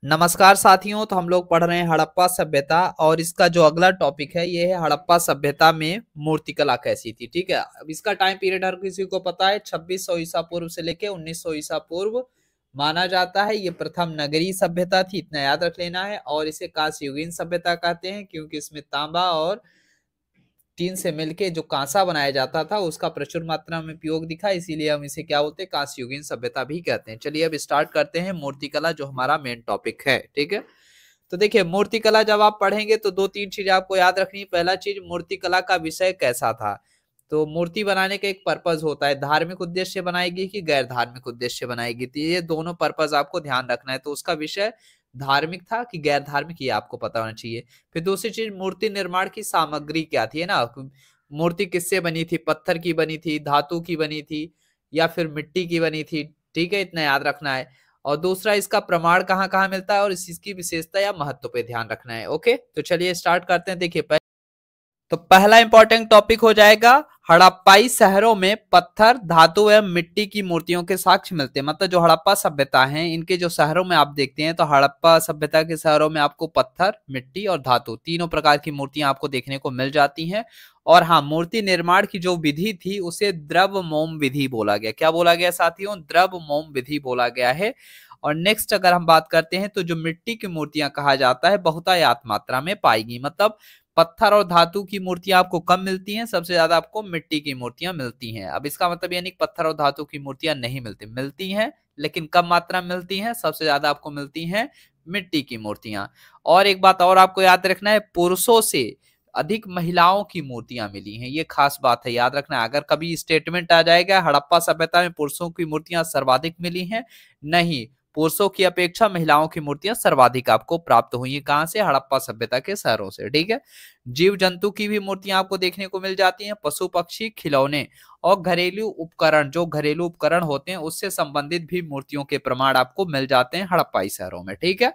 नमस्कार साथियों। तो हम लोग पढ़ रहे हैं हड़प्पा सभ्यता और इसका जो अगला टॉपिक है ये है हड़प्पा सभ्यता में मूर्तिकला कैसी थी। ठीक है, अब इसका टाइम पीरियड हर किसी को पता है, 2600 ईसा पूर्व से लेके 1900 ईसा पूर्व माना जाता है। ये प्रथम नगरीय सभ्यता थी, इतना याद रख लेना है। और इसे कांस्ययुगीन सभ्यता कहते हैं क्योंकि इसमें तांबा और टीन से मिलके जो कांसा बनाया जाता था उसका प्रचुर मात्रा में उपयोग दिखा, इसीलिए हम इसे क्या बोलते हैं, कांस्ययुगीन सभ्यता भी कहते हैं। चलिए अब स्टार्ट करते हैं मूर्तिकला, जो हमारा मेन टॉपिक है। ठीक है, तो देखिए मूर्तिकला जब आप पढ़ेंगे तो दो तीन चीजें आपको याद रखनी है। पहला चीज, मूर्तिकला का विषय कैसा था। तो मूर्ति बनाने का एक पर्पज होता है, धार्मिक उद्देश्य बनाएगी कि गैर धार्मिक उद्देश्य बनाएगी, तो ये दोनों पर्पज आपको ध्यान रखना है। तो उसका विषय धार्मिक था कि गैर धार्मिक, ये आपको पता होना चाहिए। फिर दूसरी चीज, मूर्ति निर्माण की सामग्री क्या थी, है ना। मूर्ति किससे बनी थी, पत्थर की बनी थी, धातु की बनी थी या फिर मिट्टी की बनी थी। ठीक है, इतना याद रखना है। और दूसरा, इसका प्रमाण कहाँ कहाँ मिलता है और इसकी विशेषता या महत्व पे ध्यान रखना है। ओके, तो चलिए स्टार्ट करते हैं। देखिए तो पहला इंपॉर्टेंट टॉपिक हो जाएगा, हड़प्पाई शहरों में पत्थर, धातु एवं मिट्टी की मूर्तियों के साक्ष्य मिलते हैं। मतलब जो हड़प्पा सभ्यता है इनके जो शहरों में आप देखते हैं, तो हड़प्पा सभ्यता के शहरों में आपको पत्थर, मिट्टी और धातु तीनों प्रकार की मूर्तियां आपको देखने को मिल जाती हैं। और हाँ, मूर्ति निर्माण की जो विधि थी उसे द्रव मोम विधि बोला गया। क्या बोला गया साथियों, द्रव मोम विधि बोला गया है। और नेक्स्ट अगर हम बात करते हैं तो जो मिट्टी की मूर्तियां कहा जाता है बहुतायत मात्रा में पाएगी। मतलब पत्थर और धातु की मूर्तियां आपको कम मिलती हैं, सबसे ज्यादा आपको मिट्टी की मूर्तियां मिलती हैं। अब इसका मतलब यानी पत्थर और धातु की मूर्तियां नहीं मिलती हैं, लेकिन कम मात्रा में मिलती हैं। सबसे ज्यादा आपको मिलती हैं मिट्टी की मूर्तियां। और एक बात और आपको याद रखना है, पुरुषों से अधिक महिलाओं की मूर्तियां मिली हैं, ये खास बात है, याद रखना। अगर कभी स्टेटमेंट आ जाएगा हड़प्पा सभ्यता में पुरुषों की मूर्तियां सर्वाधिक मिली हैं, नहीं, पुरुषों की अपेक्षा महिलाओं की मूर्तियां सर्वाधिक आपको प्राप्त हुई हैं। कहां से, हड़प्पा सभ्यता के शहरों से। ठीक है, जीव जंतु की भी मूर्तियां आपको देखने को मिल जाती हैं, पशु पक्षी, खिलौने और घरेलू उपकरण, जो घरेलू उपकरण होते हैं उससे संबंधित भी मूर्तियों के प्रमाण आपको मिल जाते हैं हड़प्पाई शहरों में। ठीक है,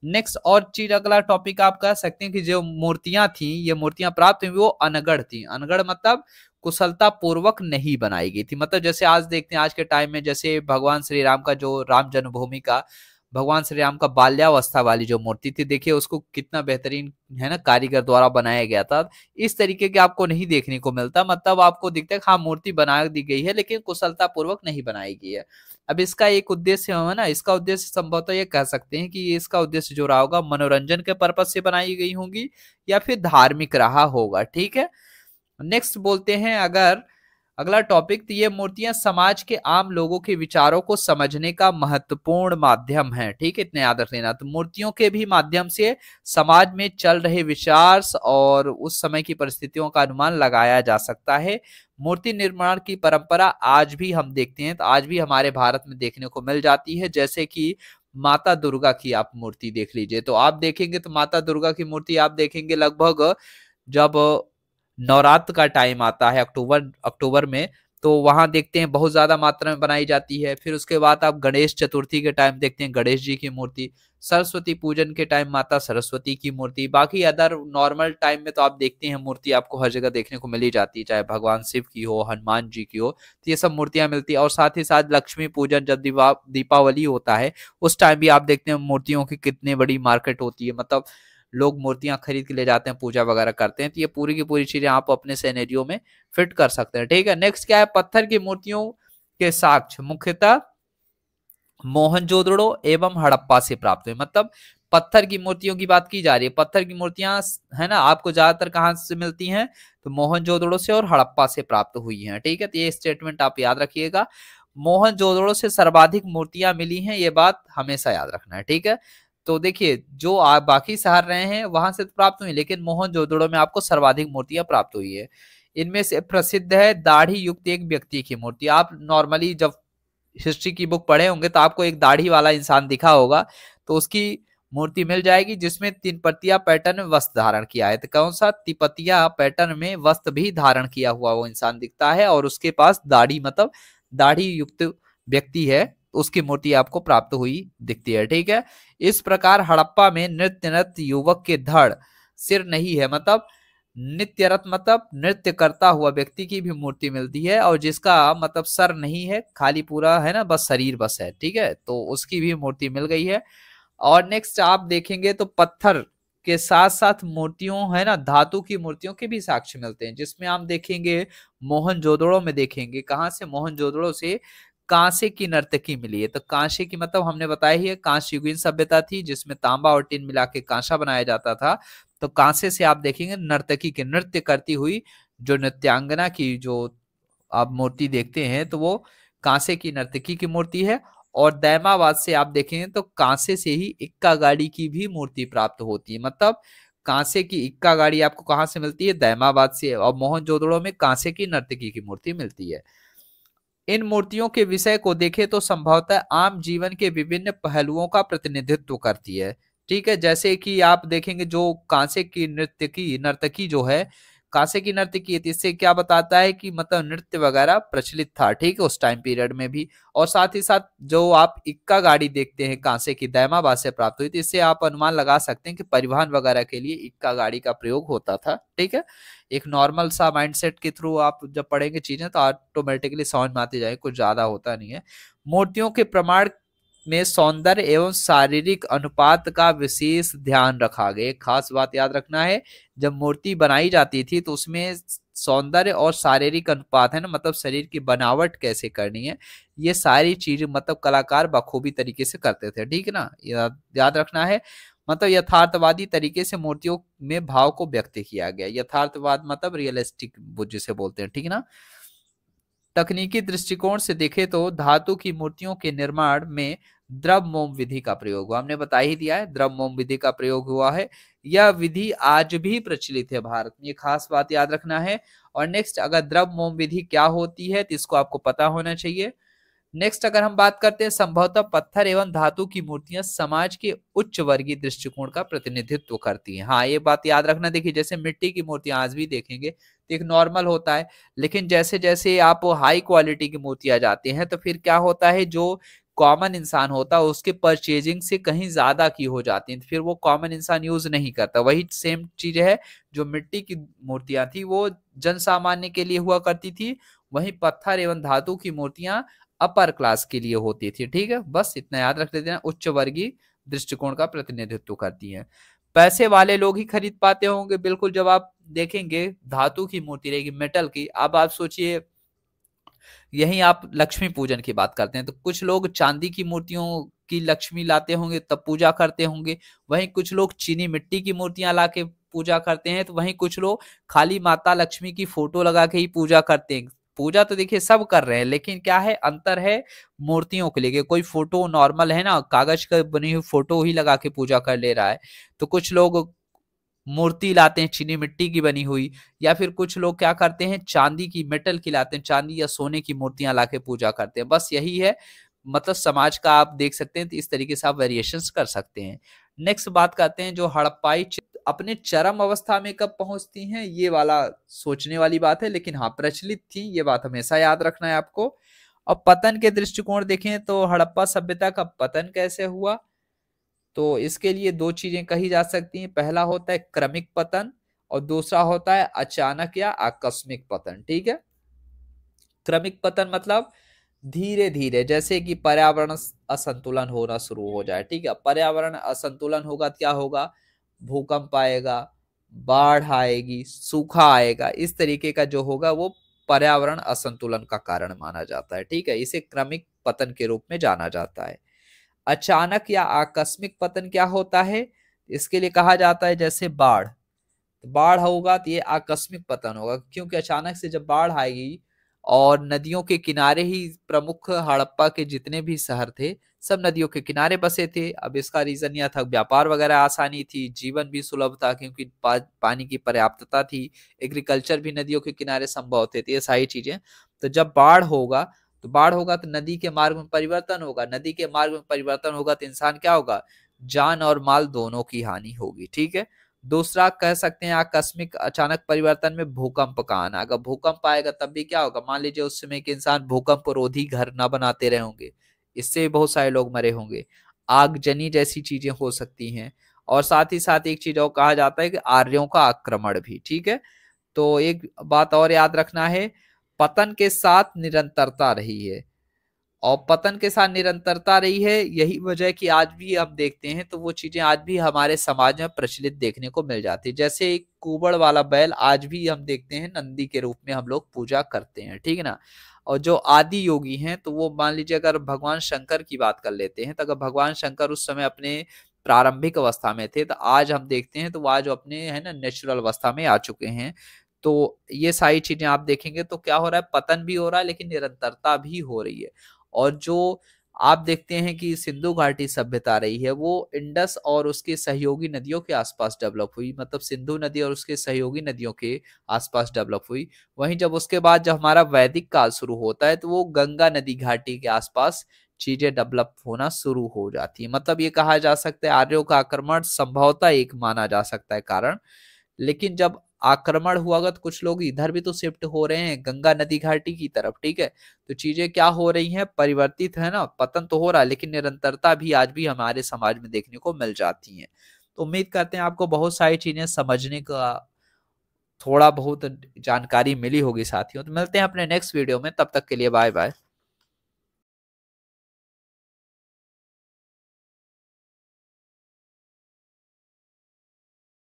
नेक्स्ट और चीज, अगला टॉपिक आप कह सकते हैं कि जो मूर्तियां थी, ये मूर्तियां प्राप्त हुई वो अनगढ़ थी। अनगढ़ मतलब कुशलता पूर्वक नहीं बनाई गई थी। मतलब जैसे आज देखते हैं, आज के टाइम में जैसे भगवान श्री राम का, जो राम जन्मभूमि का भगवान श्री राम का बाल्यावस्था वाली जो मूर्ति थी, देखिए उसको कितना बेहतरीन, है ना, कारीगर द्वारा बनाया गया था। इस तरीके के आपको नहीं देखने को मिलता। मतलब आपको दिखता है हाँ मूर्ति बना दी गई है लेकिन कुशलता पूर्वक नहीं बनाई गई है। अब इसका एक उद्देश्य है ना, इसका उद्देश्य संभवतः ये कह सकते हैं कि इसका उद्देश्य जो रहा होगा मनोरंजन के पर्पज से बनाई गई होंगी या फिर धार्मिक रहा होगा। ठीक है, नेक्स्ट बोलते हैं अगर अगला टॉपिक, तो ये मूर्तियां समाज के आम लोगों के विचारों को समझने का महत्वपूर्ण माध्यम है। ठीक है, इतने याद रख लेना। तो मूर्तियों के भी माध्यम से समाज में चल रहे विचार और उस समय की परिस्थितियों का अनुमान लगाया जा सकता है। मूर्ति निर्माण की परंपरा आज भी हम देखते हैं, तो आज भी हमारे भारत में देखने को मिल जाती है। जैसे कि माता दुर्गा की आप मूर्ति देख लीजिए, तो आप देखेंगे तो माता दुर्गा की मूर्ति आप देखेंगे लगभग जब नवरात्र का टाइम आता है अक्टूबर अक्टूबर में, तो वहां देखते हैं बहुत ज्यादा मात्रा में बनाई जाती है। फिर उसके बाद आप गणेश चतुर्थी के टाइम देखते हैं गणेश जी की मूर्ति, सरस्वती पूजन के टाइम माता सरस्वती की मूर्ति, बाकी अदर नॉर्मल टाइम में तो आप देखते हैं मूर्ति आपको हर जगह देखने को मिली जाती है, चाहे भगवान शिव की हो, हनुमान जी की हो, तो ये सब मूर्तियां मिलती है। और साथ ही साथ लक्ष्मी पूजन, जब दीपावली होता है उस टाइम भी आप देखते हैं मूर्तियों की कितनी बड़ी मार्केट होती है। मतलब लोग मूर्तियां खरीद के ले जाते हैं, पूजा वगैरह करते हैं। तो ये पूरी की पूरी चीजें आप अपने सिनेरियो में फिट कर सकते हैं। ठीक है, नेक्स्ट क्या है, पत्थर की मूर्तियों के साक्ष्य मुख्यतः मोहनजोदड़ो एवं हड़प्पा से प्राप्त हुए। मतलब पत्थर की मूर्तियों की बात की जा रही है, पत्थर की मूर्तियां, है ना, आपको ज्यादातर कहां से मिलती हैं, तो मोहनजोदड़ो से और हड़प्पा से प्राप्त हुई हैं। ठीक है, तो ये स्टेटमेंट आप याद रखिएगा, मोहनजोदड़ो से सर्वाधिक मूर्तियां मिली हैं, ये बात हमेशा याद रखना है। ठीक है, तो देखिए जो आप बाकी शहर रहे हैं वहां से तो प्राप्त हुई, लेकिन मोहनजोदड़ो में आपको सर्वाधिक मूर्तियां प्राप्त हुई है। इनमें से प्रसिद्ध है दाढ़ी युक्त एक व्यक्ति की मूर्ति। आप नॉर्मली जब हिस्ट्री की बुक पढ़े होंगे तो आपको एक दाढ़ी वाला इंसान दिखा होगा, तो उसकी मूर्ति मिल जाएगी जिसमें तीन पत्तिया पैटर्न में वस्त्र धारण किया है। तो कौन सा, तिपतिया पैटर्न में वस्त्र भी धारण किया हुआ वो इंसान दिखता है और उसके पास दाढ़ी, मतलब दाढ़ी युक्त व्यक्ति है, उसकी मूर्ति आपको प्राप्त हुई दिखती है। ठीक है, इस प्रकार हड़प्पा में नृत्यरत युवक के धड़ सिर नहीं है, मतलब नित्यरत मतलब नृत्य करता हुआ व्यक्ति की भी मूर्ति मिलती है, और जिसका मतलब सर नहीं है, खाली पूरा है ना, बस शरीर बस है। ठीक है, तो उसकी भी मूर्ति मिल गई है। और नेक्स्ट आप देखेंगे तो पत्थर के साथ साथ मूर्तियों है ना, धातु की मूर्तियों के भी साक्ष्य मिलते हैं, जिसमें आप देखेंगे मोहनजोदड़ो में देखेंगे, कहां से, मोहनजोदड़ो से कांसे की नर्तकी मिली है। तो कांसे की मतलब हमने बताया ही है, कांस्य युगीन सभ्यता थी जिसमें तांबा और टिन मिला के कांसा बनाया जाता था। तो कांसे से आप देखेंगे नर्तकी के नृत्य करती हुई जो नृत्यांगना की जो आप मूर्ति देखते हैं तो वो कांसे की नर्तकी की मूर्ति है। और दैमाबाद से आप देखेंगे तो कांसे से ही इक्का गाड़ी की भी मूर्ति प्राप्त होती है। मतलब कांसे की इक्का गाड़ी आपको कहां से मिलती है, दैमाबाद से। और मोहनजोदड़ो में कांसे की नर्तकी की मूर्ति मिलती है। इन मूर्तियों के विषय को देखें तो संभवतः आम जीवन के विभिन्न पहलुओं का प्रतिनिधित्व करती है। ठीक है, जैसे कि आप देखेंगे जो कांसे की नृत्यकी नर्तकी जो है, कांसे की नर्तकी है, तो इससे क्या बताता है कि मतलब नृत्य वगैरह प्रचलित था, ठीक है, उस टाइम पीरियड में भी। और साथ ही साथ जो आप इक्का गाड़ी देखते हैं कांसे की दैमाबाद से प्राप्त हुई, तो इससे आप अनुमान लगा सकते हैं कि परिवहन वगैरह के लिए इक्का गाड़ी का प्रयोग होता था। ठीक है, एक नॉर्मल सा माइंडसेट के थ्रू आप जब पढ़ेंगे चीजें तो ऑटोमेटिकली समझ में आती जाएगी, कुछ ज्यादा होता नहीं है। मूर्तियों के प्रमाण में सौंदर्य एवं शारीरिक अनुपात का विशेष ध्यान रखा गया। खास बात याद रखना है, जब मूर्ति बनाई जाती थी तो उसमें सौंदर्य और शारीरिक अनुपात है ना, मतलब शरीर की बनावट कैसे करनी है, ये सारी चीज मतलब कलाकार बखूबी तरीके से करते थे। ठीक है ना, याद रखना है। मतलब यथार्थवादी तरीके से मूर्तियों में भाव को व्यक्त किया गया। यथार्थवाद मतलब रियलिस्टिक जिसे बोलते हैं। ठीक है ना। तकनीकी दृष्टिकोण से देखें तो धातु की मूर्तियों के निर्माण में द्रव मोम विधि का प्रयोग हुआ। हमने बता ही दिया है, द्रव मोम विधि का प्रयोग हुआ है। यह विधि आज भी प्रचलित है भारत में, ये खास बात याद रखना है। और नेक्स्ट, अगर द्रव मोम विधि क्या होती है तो इसको आपको पता होना चाहिए। नेक्स्ट अगर हम बात करते हैं, संभवतः पत्थर एवं धातु की मूर्तियां समाज के उच्च वर्गीय दृष्टिकोण का प्रतिनिधित्व करती हैं। हाँ, ये बात याद रखना। देखिए जैसे मिट्टी की मूर्तियां आज भी देखेंगे तो एक नॉर्मल होता है, लेकिन जैसे जैसे आप हाई क्वालिटी की मूर्तियां जाते हैं तो फिर क्या होता है, जो कॉमन इंसान होता है उसके परचेजिंग से कहीं ज्यादा की हो जाती है, तो फिर वो कॉमन इंसान यूज नहीं करता। वही सेम चीज है, जो मिट्टी की मूर्तियां थी वो जन सामान्य के लिए हुआ करती थी, वहीं पत्थर एवं धातु की मूर्तियां अपर क्लास के लिए होती थी। ठीक है, बस इतना याद रख लेते हैं, उच्च वर्गीय दृष्टिकोण का प्रतिनिधित्व करती हैं। पैसे वाले लोग ही खरीद पाते होंगे, बिल्कुल। जब आप देखेंगे धातु की मूर्ति रहेगी मेटल की, अब आप सोचिए यही आप लक्ष्मी पूजन की बात करते हैं तो कुछ लोग चांदी की मूर्तियों की लक्ष्मी लाते होंगे तब पूजा करते होंगे, वहीं कुछ लोग चीनी मिट्टी की मूर्तियां ला के पूजा करते हैं, तो वहीं कुछ लोग खाली माता लक्ष्मी की फोटो लगा के ही पूजा करते हैं। पूजा तो देखिए सब कर रहे हैं, लेकिन क्या है, अंतर है मूर्तियों के लिए। कोई फोटो नॉर्मल है ना, कागज का बनी हुई फोटो ही लगा के पूजा कर ले रहा है, तो कुछ लोग मूर्ति लाते हैं चीनी मिट्टी की बनी हुई, या फिर कुछ लोग क्या करते हैं चांदी की, मेटल की लाते हैं, चांदी या सोने की मूर्तियां लाके पूजा करते हैं। बस यही है, मतलब समाज का आप देख सकते हैं, तो इस तरीके से आप वेरिएशंस कर सकते हैं। नेक्स्ट बात करते हैं, जो हड़प्पाई अपने चरम अवस्था में कब पहुंचती हैं, ये वाला सोचने वाली बात है, लेकिन हाँ प्रचलित थी, ये बात हमेशा याद रखना है आपको। और पतन के दृष्टिकोण देखें तो हड़प्पा सभ्यता का पतन कैसे हुआ, तो इसके लिए दो चीजें कही जा सकती हैं। पहला होता है क्रमिक पतन और दूसरा होता है अचानक या आकस्मिक पतन। ठीक है, क्रमिक पतन मतलब धीरे धीरे, जैसे कि पर्यावरण असंतुलन होना शुरू हो जाए। ठीक है, पर्यावरण असंतुलन होगा तो क्या होगा, भूकंप आएगा, बाढ़ आएगी, सूखा आएगा, इस तरीके का जो होगा वो पर्यावरण असंतुलन का कारण माना जाता है। ठीक है, इसे क्रमिक पतन के रूप में जाना जाता है। अचानक या आकस्मिक पतन क्या होता है, इसके लिए कहा जाता है जैसे बाढ़, बाढ़ होगा तो ये आकस्मिक पतन होगा, क्योंकि अचानक से जब बाढ़ आएगी और नदियों के किनारे ही प्रमुख हड़प्पा के जितने भी शहर थे सब नदियों के किनारे बसे थे। अब इसका रीजन यह था, व्यापार वगैरह आसानी थी, जीवन भी सुलभ था क्योंकि पानी की पर्याप्तता थी, एग्रीकल्चर भी नदियों के किनारे संभव थे, तो ये सारी चीजें। तो जब बाढ़ होगा तो नदी के मार्ग में परिवर्तन होगा, नदी के मार्ग में परिवर्तन होगा तो इंसान क्या होगा, जान और माल दोनों की हानि होगी। ठीक है, दूसरा कह सकते हैं आकस्मिक अचानक परिवर्तन में भूकंप का आना। अगर भूकंप आएगा तब भी क्या होगा, मान लीजिए उस समय के इंसान भूकंप रोधी घर ना बनाते रहे होंगे, इससे बहुत सारे लोग मरे होंगे। आगजनी जैसी चीजें हो सकती हैं। और साथ ही साथ एक चीज और कहा जाता है कि आर्यों का आक्रमण भी। ठीक है, तो एक बात और याद रखना है, पतन के साथ निरंतरता रही है और पतन के साथ निरंतरता रही है। यही वजह है कि आज भी हम देखते हैं तो वो चीजें आज भी हमारे समाज में प्रचलित देखने को मिल जाती है। जैसे एक कुबड़ वाला बैल आज भी हम देखते हैं नंदी के रूप में हम लोग पूजा करते हैं, ठीक है ना। और जो आदि योगी हैं तो वो मान लीजिए अगर भगवान शंकर की बात कर लेते हैं तो अगर भगवान शंकर उस समय अपने प्रारंभिक अवस्था में थे तो आज हम देखते हैं तो वो आज अपने है ना नेचुरल अवस्था में आ चुके हैं। तो ये सारी चीजें आप देखेंगे तो क्या हो रहा है, पतन भी हो रहा है लेकिन निरंतरता भी हो रही है। और जो आप देखते हैं कि सिंधु घाटी सभ्यता रही है वो इंडस और उसके सहयोगी नदियों के आसपास डेवलप हुई, मतलब सिंधु नदी और उसके सहयोगी नदियों के आसपास डेवलप हुई। वहीं जब उसके बाद जब हमारा वैदिक काल शुरू होता है तो वो गंगा नदी घाटी के आसपास चीजें डेवलप होना शुरू हो जाती है। मतलब ये कहा जा सकता है आर्यों का आक्रमण संभवतः एक माना जा सकता है कारण। लेकिन जब आक्रमण हुआ तो कुछ लोग इधर भी तो शिफ्ट हो रहे हैं गंगा नदी घाटी की तरफ, ठीक है। तो चीजें क्या हो रही हैं, परिवर्तित है ना, पतन तो हो रहा है लेकिन निरंतरता भी आज भी हमारे समाज में देखने को मिल जाती है। तो उम्मीद करते हैं आपको बहुत सारी चीजें समझने का थोड़ा बहुत जानकारी मिली होगी साथियों। तो मिलते हैं अपने नेक्स्ट वीडियो में, तब तक के लिए बाय बाय।